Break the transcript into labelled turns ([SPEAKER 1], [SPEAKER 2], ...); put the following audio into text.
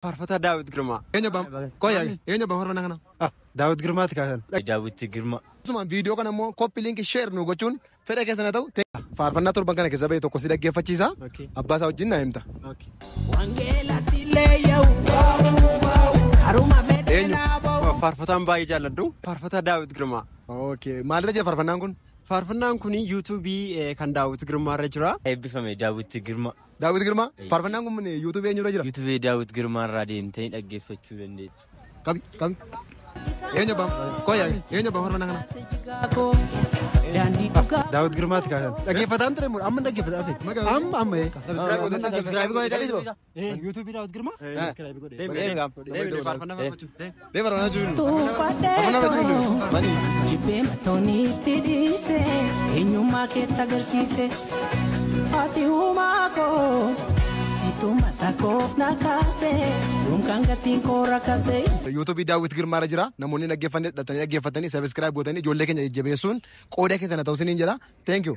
[SPEAKER 1] فارفتا داود جرما
[SPEAKER 2] Eenyu bam koya eenyu bam horma kana.
[SPEAKER 1] داود جرما تكاسن
[SPEAKER 3] Daawwitti Girma.
[SPEAKER 2] Suma video kana immoo copy link share nu gochuun fedha keessa na ta'u faarfannaa torban kana keessa ba'e tokko si dhaggeeffachiisa. Abbaa isaa wajjin na himta.
[SPEAKER 1] فارفتان باي جالدو فارفتا داود جرما
[SPEAKER 2] Okay maalirra jira faarfannaan kun?
[SPEAKER 1] فارفنان كوني يوتيوبي كان داود جرما رجرا
[SPEAKER 3] Eebbifame Daawwitti Girma.
[SPEAKER 2] Daawit Girmaa faarfannaan kun YouTube eenyurra jira?
[SPEAKER 3] YouTube Daawwit Girmaa irraa deemtee dhaggeeffachuu dandeessu.
[SPEAKER 2] Qabi. Eenyu bam koya eenyu bam horma kana.
[SPEAKER 1] داود جرما تكاسن
[SPEAKER 2] Dhaggeeffataan ture mun amma dhaggeeffataa fi. Amma
[SPEAKER 1] سبسكرايب godhata
[SPEAKER 2] subscribe godhata dhiisoo.
[SPEAKER 1] يوتيوب داود جرما سبسكرايب godhe فارفنا
[SPEAKER 2] Dee faarfannaa jiru. Faarfannaa jiru.
[SPEAKER 4] Jibbee matooniitti dhiise eenyummaa keetti agarsiise ati uumaa koo situu mataa koof na kaase yoomkaan gatiin koo rakkase.
[SPEAKER 2] YouTube Daawit Girmaa irra jira. Namoonni dhaggeeffatanii subscribe godhanii ijoollee keenya jajjabeessuun qooda keessa na ta'u siniin jedha. Thank you.